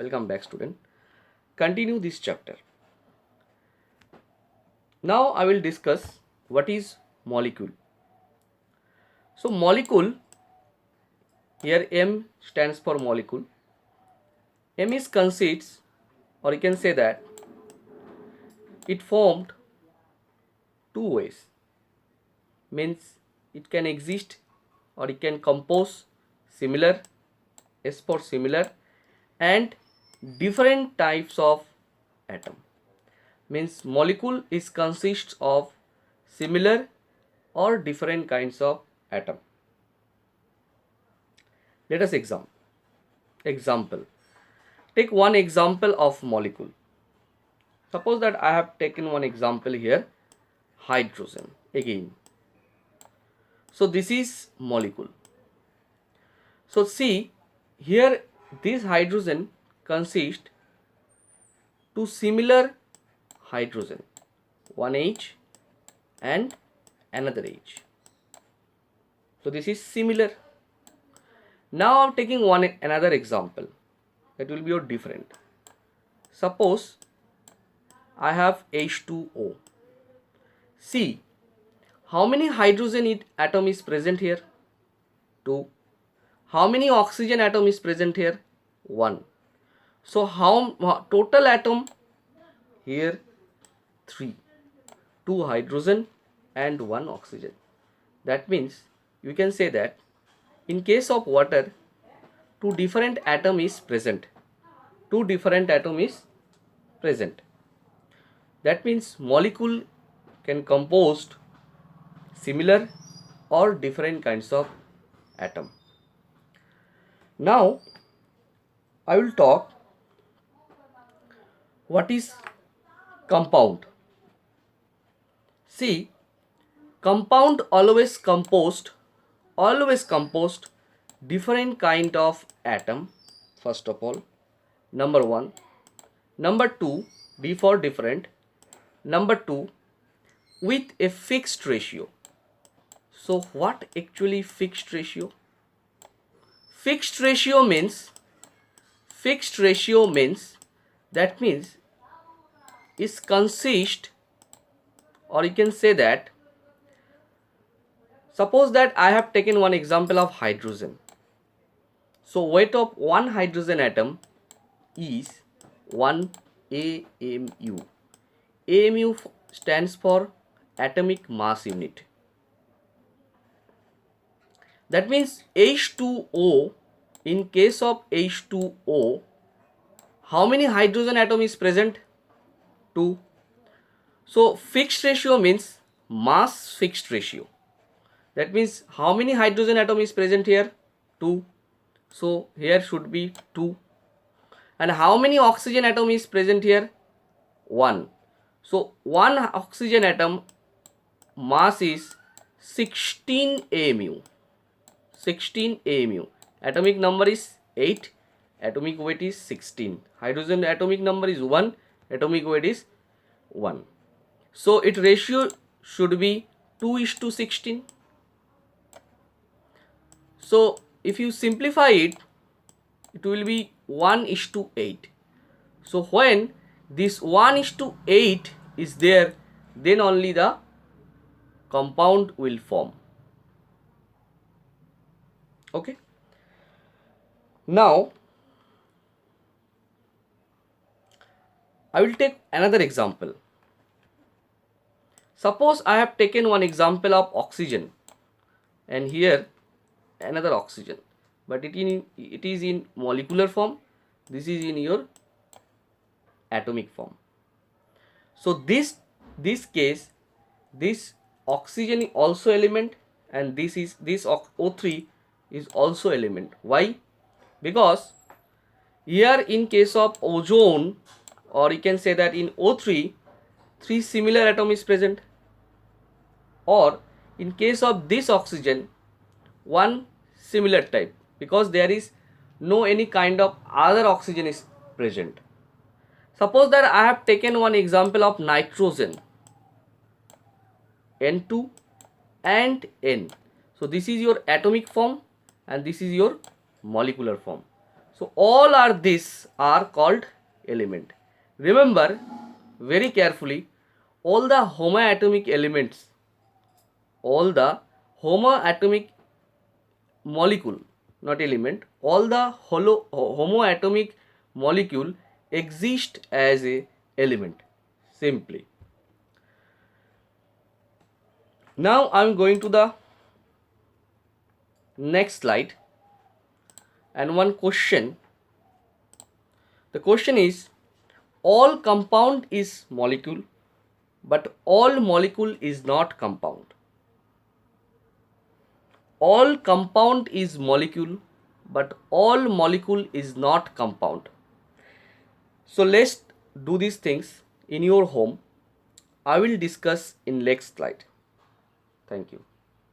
Welcome back, student. Continue this chapter. Now I will discuss what is molecule. So molecule, here M stands for molecule. M is consists, or you can say that it formed two ways. Means it can exist or it can compose similar, S for similar, and different types of atom. Means molecule is consists of similar or different kinds of atom. Let us example. Take one example of molecule. Suppose that I have taken one example here, hydrogen again. So this is molecule. So see here, this hydrogen consists two similar hydrogen, one H and another H. So this is similar. Now I'm taking another example that will be different. Suppose I have H2O. See how many hydrogen atom is present here? 2. How many oxygen atom is present here? 1. So how total atom here? 3. 2 hydrogen and 1 oxygen. That means you can say that in case of water, two different atom is present. That means molecule can composed similar or different kinds of atom. Now I will talk what is compound. See, compound always composed different kind of atom. First of all, number 1. Number 2, D for different. Number 2, with a fixed ratio. So what actually fixed ratio? Fixed ratio means that means is consist, or you can say that, suppose that I have taken one example of hydrogen. So weight of one hydrogen atom is 1 AMU. AMU stands for atomic mass unit. That means H2O, in case of H2O, how many hydrogen atom is present? 2. So fixed ratio means mass fixed ratio. That means how many hydrogen atom is present here? 2. So here should be 2. And how many oxygen atom is present here? 1. So 1 oxygen atom mass is 16 AMU. 16 AMU. Atomic number is 8. Atomic weight is 16. Hydrogen atomic number is 1. Atomic weight is 1. So its ratio should be 2:16. So if you simplify it, it will be 1:8. So when this 1:8 is there, then only the compound will form. Okay. Now I will take another example. Suppose I have taken one example of oxygen, and here another oxygen, but it is in molecular form. This is in your atomic form. So this case, this oxygen is also element, and this O3 is also element. Why? Because here in case of ozone, or you can say that in O3, 3 similar atom is present, or in case of this oxygen, 1 similar type, because there is no any kind of other oxygen is present. Suppose that I have taken one example of nitrogen, N2 and N. So this is your atomic form and this is your molecular form. So all are these are called element. Remember very carefully, all the homoatomic elements, all the homoatomic molecule, not element, all the homoatomic molecule exist as a element simply. Now I am going to the next slide and one question. The question is, all compound is molecule, but all molecule is not compound. All compound is molecule, but all molecule is not compound. So let's do these things in your home. I will discuss in next slide. Thank you.